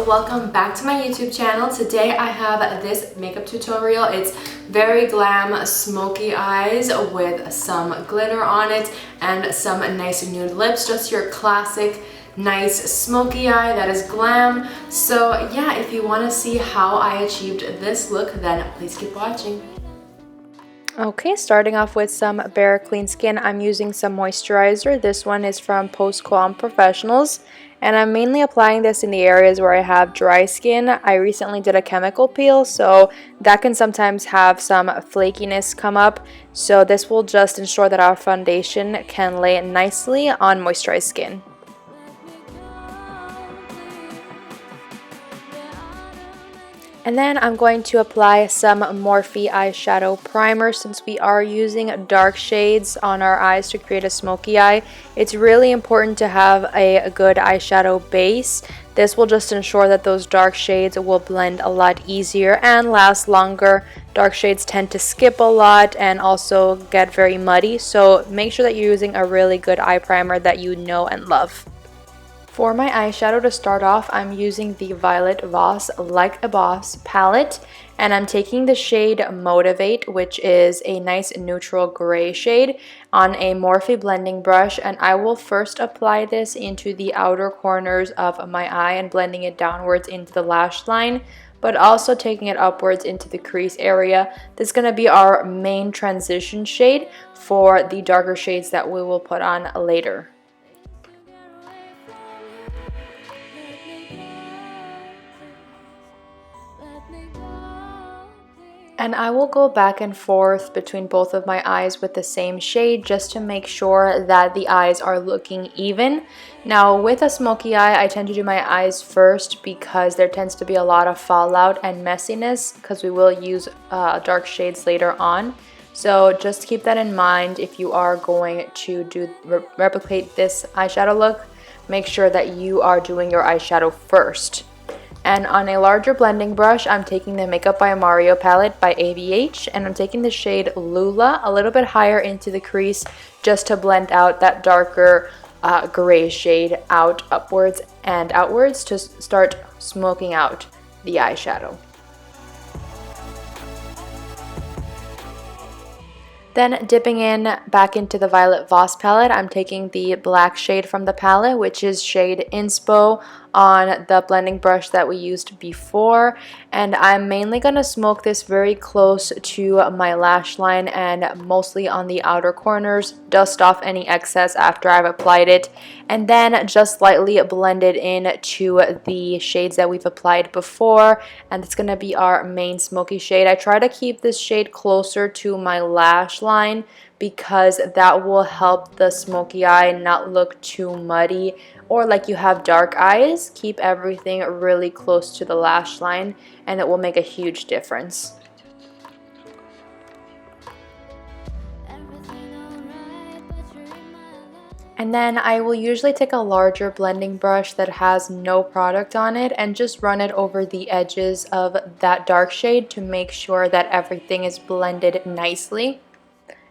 welcome back to my YouTube channel. Today I have this makeup tutorial. It's very glam smoky eyes with some glitter on it and some nice nude lips. Just your classic nice smoky eye that is glam. So yeah, if you want to see how I achieved this look, then please keep watching. Okay, starting off with some Bare Clean Skin, I'm using some moisturizer. This one is from Post Qualm Professionals, and I'm mainly applying this in the areas where I have dry skin. I recently did a chemical peel, so that can sometimes have some flakiness come up. So this will just ensure that our foundation can lay nicely on moisturized skin. And then I'm going to apply some Morphe eyeshadow primer. Since we are using dark shades on our eyes to create a smoky eye, it's really important to have a good eyeshadow base. This will just ensure that those dark shades will blend a lot easier and last longer. Dark shades tend to skip a lot and also get very muddy, so make sure that you're using a really good eye primer that you know and love. For my eyeshadow to start off, I'm using the Violet Voss Like a Boss palette, and I'm taking the shade Motivate, which is a nice neutral gray shade, on a Morphe blending brush, and I will first apply this into the outer corners of my eye and blending it downwards into the lash line, but also taking it upwards into the crease area. This is going to be our main transition shade for the darker shades that we will put on later. And I will go back and forth between both of my eyes with the same shade just to make sure that the eyes are looking even. Now with a smoky eye, I tend to do my eyes first because there tends to be a lot of fallout and messiness because we will use dark shades later on. So just keep that in mind if you are going to replicate this eyeshadow look. Make sure that you are doing your eyeshadow first. And on a larger blending brush, I'm taking the Makeup by Mario palette by ABH, and I'm taking the shade Lula a little bit higher into the crease just to blend out that darker gray shade out upwards and outwards to start smoking out the eyeshadow. Then dipping in back into the Violet Voss palette, I'm taking the black shade from the palette, which is shade Inspo, on the blending brush that we used before, and I'm mainly going to smoke this very close to my lash line and mostly on the outer corners, dust off any excess after I've applied it, and then just lightly blend it in to the shades that we've applied before, and it's going to be our main smoky shade. I try to keep this shade closer to my lash line because that will help the smoky eye not look too muddy or like you have dark eyes. Keep everything really close to the lash line and it will make a huge difference. And then I will usually take a larger blending brush that has no product on it and just run it over the edges of that dark shade to make sure that everything is blended nicely.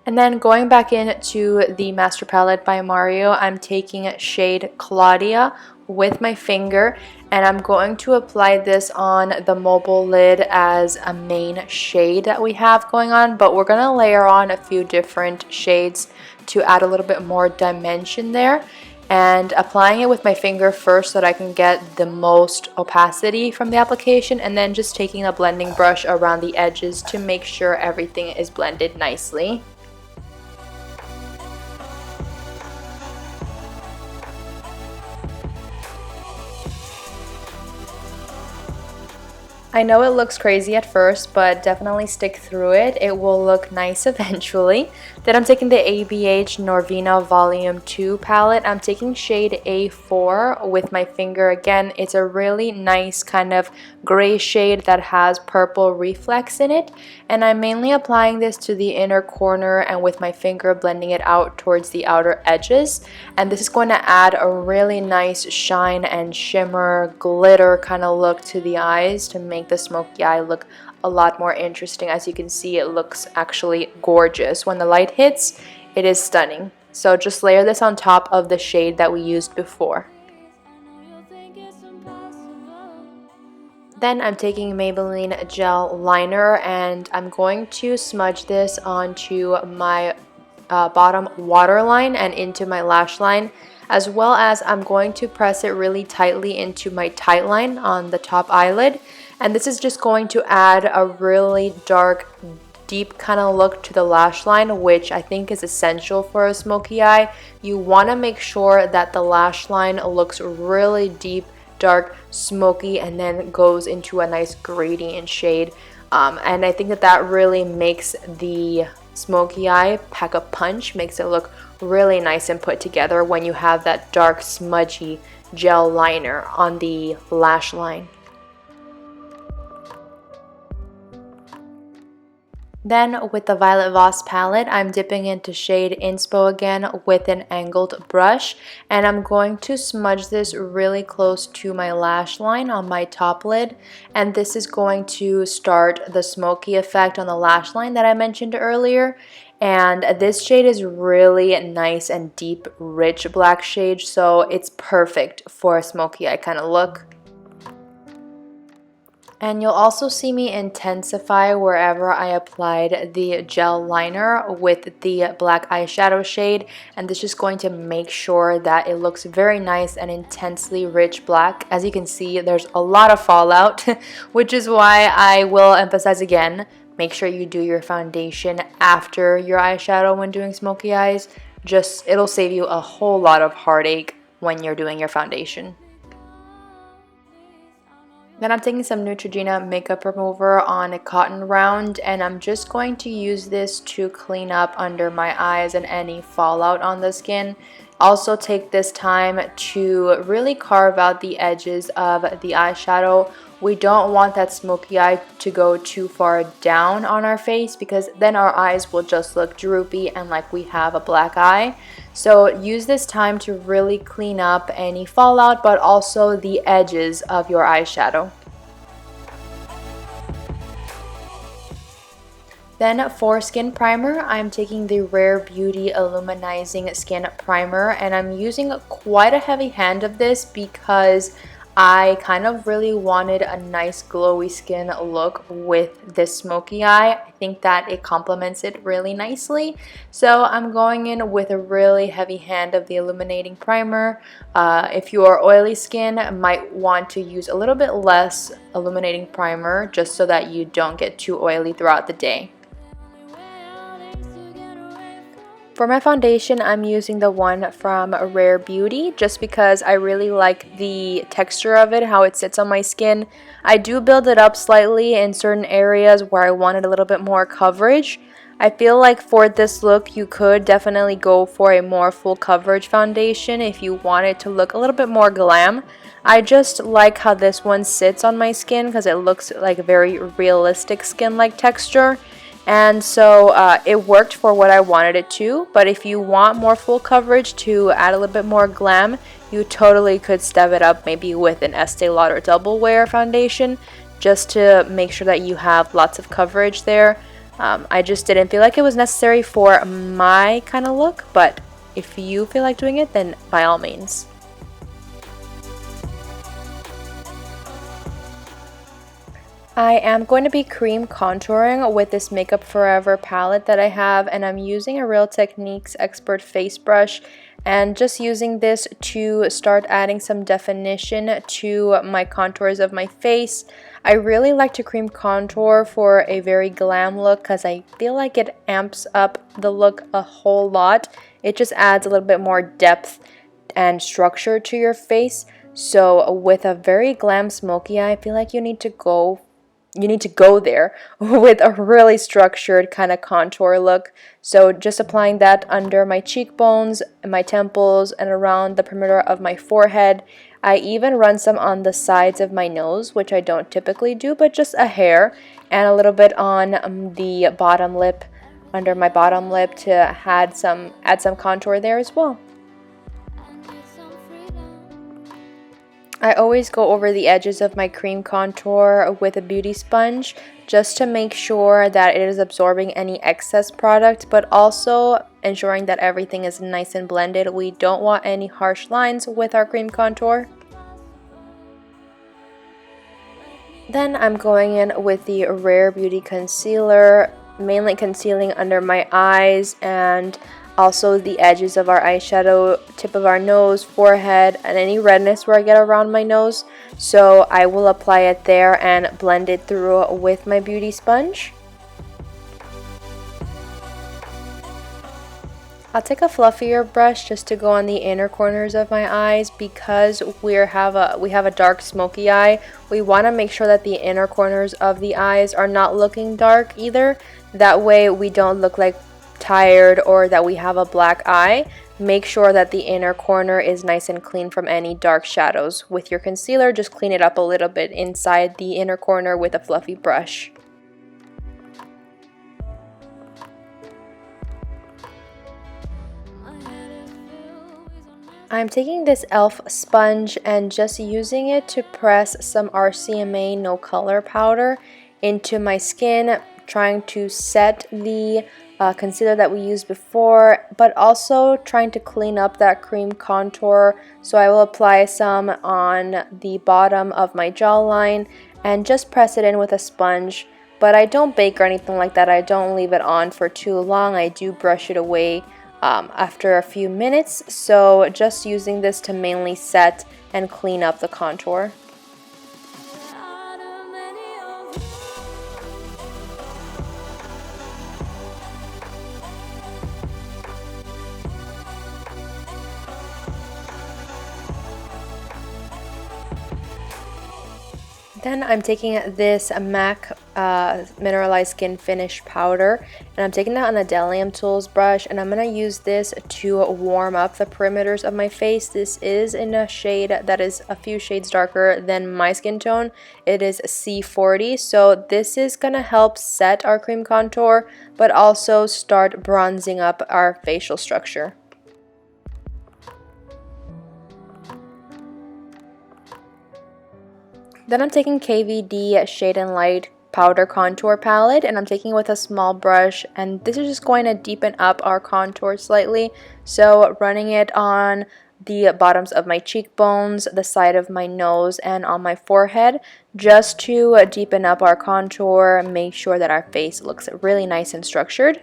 And then going back into the Master Palette by Mario, I'm taking shade Claudia with my finger, and I'm going to apply this on the mobile lid as a main shade that we have going on, but we're going to layer on a few different shades to add a little bit more dimension there. And applying it with my finger first so that I can get the most opacity from the application, and then just taking a blending brush around the edges to make sure everything is blended nicely. I know it looks crazy at first, but definitely stick through it. It will look nice eventually. Then I'm taking the ABH Norvina Volume 2 palette. I'm taking shade A4 with my finger again. It's a really nice kind of gray shade that has purple reflex in it. And I'm mainly applying this to the inner corner and with my finger blending it out towards the outer edges. And this is going to add a really nice shine and shimmer glitter kind of look to the eyes to make the smoky eye look a lot more interesting. As you can see, it looks actually gorgeous. When the light hits, it is stunning. So just layer this on top of the shade that we used before. Then I'm taking Maybelline gel liner and I'm going to smudge this onto my bottom waterline and into my lash line, as well as I'm going to press it really tightly into my tight line on the top eyelid. And this is just going to add a really dark, deep kind of look to the lash line, which I think is essential for a smoky eye. You want to make sure that the lash line looks really deep, dark, smoky, and then goes into a nice gradient shade. And I think that that really makes the smoky eye pack a punch, makes it look really nice and put together when you have that dark, smudgy gel liner on the lash line. Then with the Violet Voss palette, I'm dipping into shade Inspo again with an angled brush, and I'm going to smudge this really close to my lash line on my top lid, and this is going to start the smoky effect on the lash line that I mentioned earlier. And this shade is really nice and deep, rich black shade, so it's perfect for a smoky eye kind of look. And you'll also see me intensify wherever I applied the gel liner with the black eyeshadow shade, and this is just going to make sure that it looks very nice and intensely rich black. As you can see, there's a lot of fallout, which is why I will emphasize again, make sure you do your foundation after your eyeshadow when doing smoky eyes. It'll save you a whole lot of heartache when you're doing your foundation. Then I'm taking some Neutrogena makeup remover on a cotton round, and I'm just going to use this to clean up under my eyes and any fallout on the skin. Also take this time to really carve out the edges of the eyeshadow. We don't want that smoky eye to go too far down on our face, because then our eyes will just look droopy and like we have a black eye. So use this time to really clean up any fallout, but also the edges of your eyeshadow. Then for skin primer, I'm taking the Rare Beauty Illuminizing Skin Primer, and I'm using quite a heavy hand of this because I kind of really wanted a nice glowy skin look with this smoky eye. I think that it complements it really nicely. So I'm going in with a really heavy hand of the illuminating primer. If you are oily skin, might want to use a little bit less illuminating primer just so that you don't get too oily throughout the day. For my foundation, I'm using the one from Rare Beauty just because I really like the texture of it, how it sits on my skin. I do build it up slightly in certain areas where I wanted a little bit more coverage. I feel like for this look, you could definitely go for a more full coverage foundation if you want it to look a little bit more glam. I just like how this one sits on my skin because it looks like a very realistic skin-like texture. And so it worked for what I wanted it to, but if you want more full coverage to add a little bit more glam, you totally could step it up maybe with an Estee Lauder Double Wear foundation just to make sure that you have lots of coverage there. I just didn't feel like it was necessary for my kind of look, but if you feel like doing it, then by all means. I am going to be cream contouring with this Makeup Forever palette that I have, and I'm using a Real Techniques Expert face brush and just using this to start adding some definition to my contours of my face. I really like to cream contour for a very glam look because I feel like it amps up the look a whole lot. It just adds a little bit more depth and structure to your face. So with a very glam smoky eye, I feel like you need to go there with a really structured kind of contour look. So just applying that under my cheekbones, my temples, and around the perimeter of my forehead. I even run some on the sides of my nose, which I don't typically do, but just a hair, and a little bit on the bottom lip, under my bottom lip, to add some contour there as well. I always go over the edges of my cream contour with a beauty sponge just to make sure that it is absorbing any excess product, but also ensuring that everything is nice and blended. We don't want any harsh lines with our cream contour. Then I'm going in with the Rare Beauty Concealer, mainly concealing under my eyes and also the edges of our eyeshadow, tip of our nose, forehead, and any redness where I get around my nose. So I will apply it there and blend it through with my beauty sponge. I'll take a fluffier brush just to go on the inner corners of my eyes because we have a dark smoky eye. We want to make sure that the inner corners of the eyes are not looking dark either. That way we don't look like tired or that we have a black eye. Make sure that the inner corner is nice and clean from any dark shadows. With your concealer, just clean it up a little bit inside the inner corner with a fluffy brush. I'm taking this e.l.f. sponge and just using it to press some RCMA no color powder into my skin, trying to set the concealer that we used before, but also trying to clean up that cream contour. So I will apply some on the bottom of my jawline and just press it in with a sponge. But I don't bake or anything like that. I don't leave it on for too long. I do brush it away after a few minutes, so just using this to mainly set and clean up the contour. Then I'm taking this MAC Mineralized Skin Finish Powder, and I'm taking that on the Delium Tools brush, and I'm going to use this to warm up the perimeters of my face. This is in a shade that is a few shades darker than my skin tone. It is C40, so this is going to help set our cream contour, but also start bronzing up our facial structure. Then I'm taking KVD Shade and Light Powder Contour Palette, and I'm taking it with a small brush, and this is just going to deepen up our contour slightly. So running it on the bottoms of my cheekbones, the side of my nose, and on my forehead, just to deepen up our contour, make sure that our face looks really nice and structured.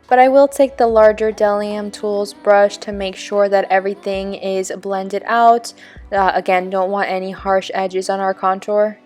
But I will take the larger Delium Tools brush to make sure that everything is blended out. Again, don't want any harsh edges on our contour.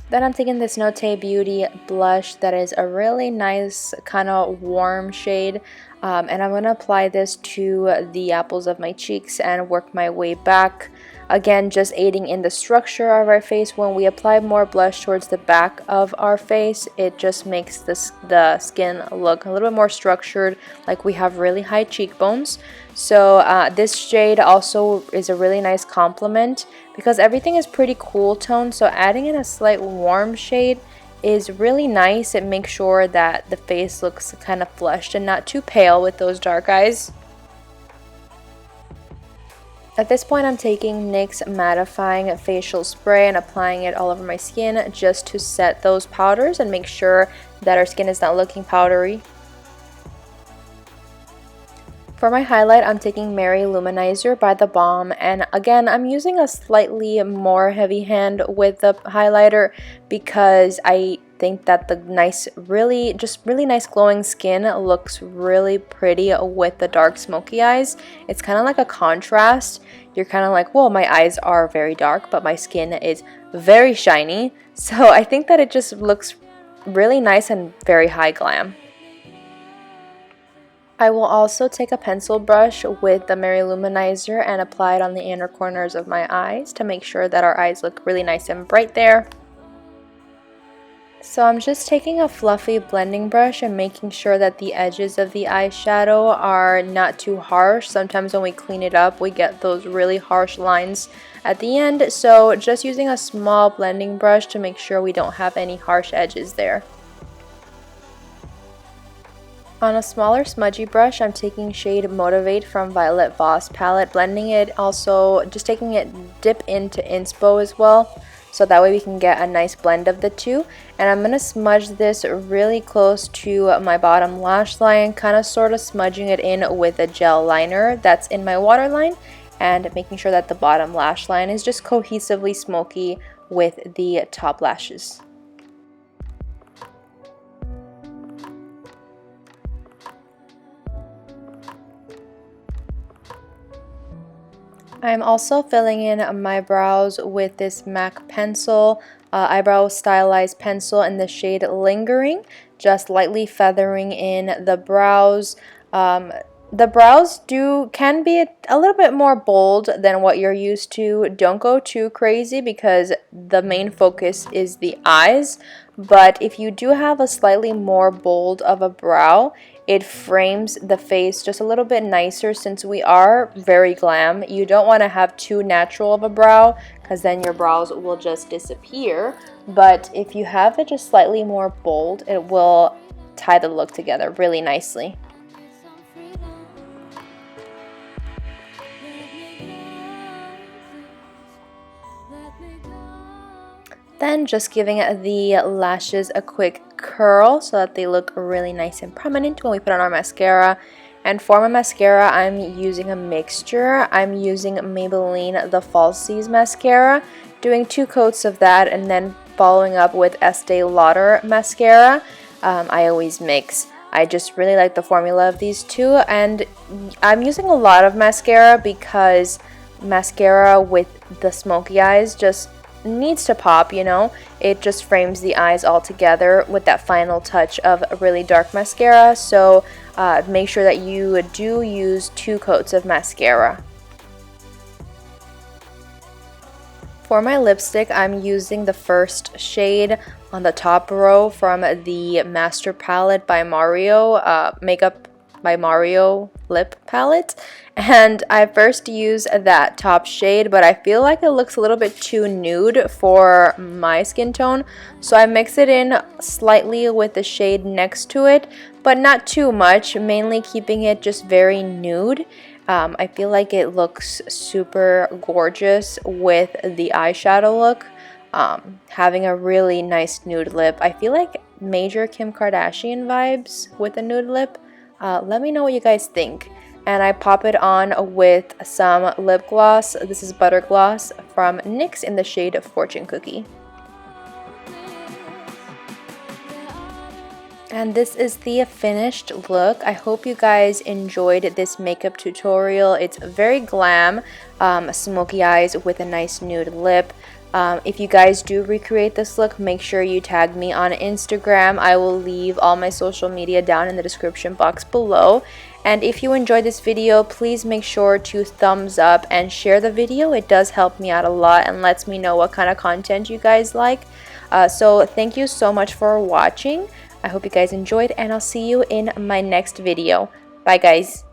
Then I'm taking this Note Beauty blush that is a really nice kind of warm shade. And I'm going to apply this to the apples of my cheeks and work my way back. Again, just aiding in the structure of our face. When we apply more blush towards the back of our face, it just makes the skin look a little bit more structured, like we have really high cheekbones. So this shade also is a really nice complement because everything is pretty cool tone. So adding in a slight warm shade is really nice. It makes sure that the face looks kind of flushed and not too pale with those dark eyes. At this point, I'm taking NYX mattifying facial spray and applying it all over my skin just to set those powders and make sure that our skin is not looking powdery. For my highlight, I'm taking Mary Luminizer by The Balm, and again, I'm using a slightly more heavy hand with the highlighter because I think that the really nice glowing skin looks really pretty with the dark smoky eyes. It's kind of like a contrast. You're kind of like, whoa, my eyes are very dark, but my skin is very shiny. So I think that it just looks really nice and very high glam. I will also take a pencil brush with the Mary Luminizer and apply it on the inner corners of my eyes to make sure that our eyes look really nice and bright there. So I'm just taking a fluffy blending brush and making sure that the edges of the eyeshadow are not too harsh. Sometimes when we clean it up, we get those really harsh lines at the end. So just using a small blending brush to make sure we don't have any harsh edges there. On a smaller smudgy brush, I'm taking shade Motivate from Violet Voss palette, blending it, also just taking it dip into inspo as well so that way we can get a nice blend of the two. And I'm going to smudge this really close to my bottom lash line, kind of sort of smudging it in with a gel liner that's in my waterline, and making sure that the bottom lash line is just cohesively smoky with the top lashes. I'm also filling in my brows with this MAC pencil, eyebrow stylized pencil in the shade Lingering, just lightly feathering in the brows. The brows can be a little bit more bold than what you're used to. Don't go too crazy because the main focus is the eyes, but if you do have a slightly more bold of a brow, it frames the face just a little bit nicer since we are very glam. You don't want to have too natural of a brow because then your brows will just disappear. But if you have it just slightly more bold, it will tie the look together really nicely. Then just giving the lashes a quick curl so that they look really nice and prominent when we put on our mascara. And for my mascara, I'm using a mixture. I'm using Maybelline The Falsies mascara, doing 2 coats of that and then following up with Estee Lauder mascara. I always mix. I just really like the formula of these two, and I'm using a lot of mascara because mascara with the smoky eyes just needs to pop, you know. It just frames the eyes all together with that final touch of a really dark mascara. So make sure that you do use 2 coats of mascara. For my lipstick, I'm using the first shade on the top row from the Master Palette by Mario, Makeup by Mario lip palette, and I first use that top shade, but I feel like it looks a little bit too nude for my skin tone, so I mix it in slightly with the shade next to it, but not too much, mainly keeping it just very nude. I feel like it looks super gorgeous with the eyeshadow look. Having a really nice nude lip. I feel like major Kim Kardashian vibes with a nude lip. Let me know what you guys think. And I pop it on with some lip gloss. This is Butter Gloss from NYX in the shade Fortune Cookie. And this is the finished look. I hope you guys enjoyed this makeup tutorial. It's very glam, smoky eyes with a nice nude lip. If you guys do recreate this look, make sure you tag me on Instagram. I will leave all my social media down in the description box below. And if you enjoyed this video, please make sure to thumbs up and share the video. It does help me out a lot and lets me know what kind of content you guys like. So thank you so much for watching. I hope you guys enjoyed, and I'll see you in my next video. Bye guys.